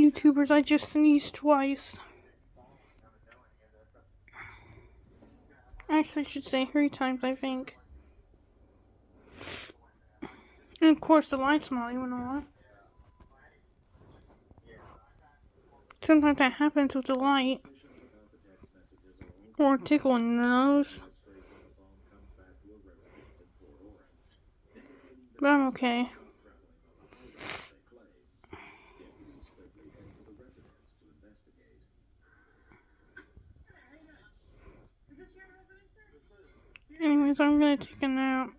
YouTubers, I just sneezed twice. Actually, I should say 3 times, I think. And of course, the light's not even on. Sometimes that happens with the light. Or a tickle in the nose. But I'm okay. Anyways, I'm gonna take a nap.